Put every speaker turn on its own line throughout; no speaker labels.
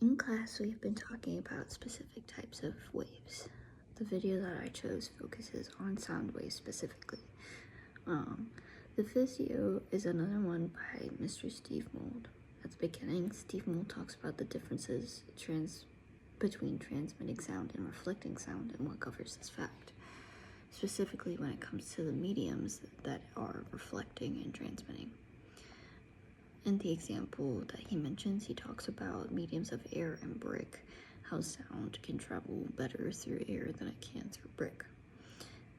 In class, we've been talking about specific types of waves. The video that I chose focuses on sound waves specifically. The video is another one by Mr. Steve Mould. At the beginning, Steve Mould talks about the differences between transmitting sound and reflecting sound and what covers this fact, specifically when it comes to the mediums that are reflecting and transmitting. In the example that he mentions, he talks about mediums of air and brick, how sound can travel better through air than it can through brick.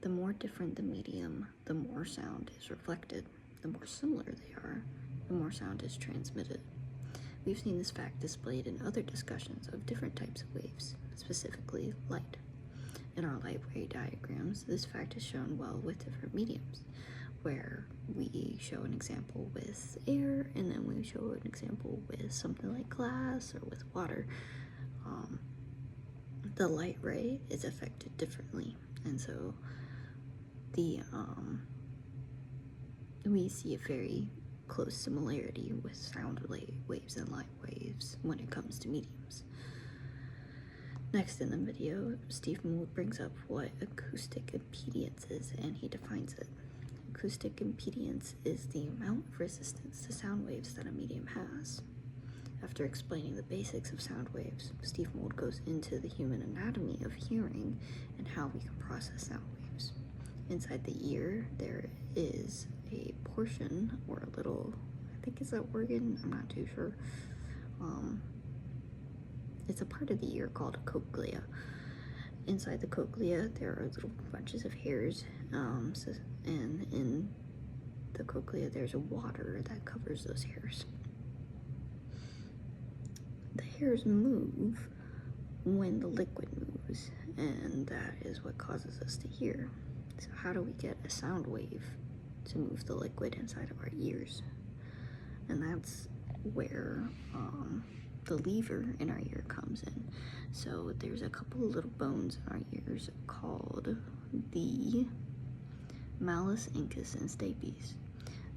The more different the medium, the more sound is reflected. The more similar they are, the more sound is transmitted. We've seen this fact displayed in other discussions of different types of waves, specifically light. In our light wave diagrams, this fact is shown well with different mediums, where we show an example with air, and then we show an example with something like glass or with water. The light ray is affected differently, and so we see a very close similarity with sound waves and light waves when it comes to mediums. Next in the video, Steve Mould brings up what acoustic impedance is, and he defines it. Acoustic impedance is the amount of resistance to sound waves that a medium has. After explaining the basics of sound waves, Steve Mould goes into the human anatomy of hearing and how we can process sound waves. Inside the ear, there is a portion or a little, I think it's an organ, I'm not too sure. It's a part of the ear called a cochlea. Inside the cochlea, there are little bunches of hairs, and in the cochlea, there's a water that covers those hairs. The hairs move when the liquid moves, and that is what causes us to hear. So how do we get a sound wave to move the liquid inside of our ears? And that's where the lever in our ear comes in. So there's a couple of little bones in our ears called the malleus, incus, and stapes.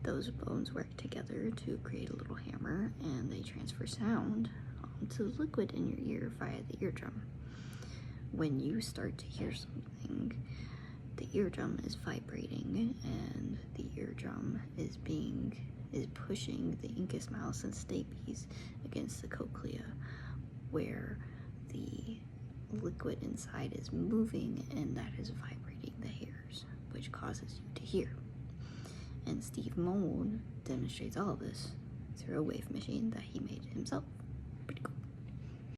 Those bones work together to create a little hammer, and they transfer sound to the liquid in your ear via the eardrum. When you start to hear something, the eardrum is vibrating, and the eardrum is pushing the incus, malleus, and stapes against the cochlea, where the liquid inside is moving, and that is vibrating the hairs, which causes you to hear. And Steve Mould demonstrates all of this through a wave machine that he made himself. Pretty cool.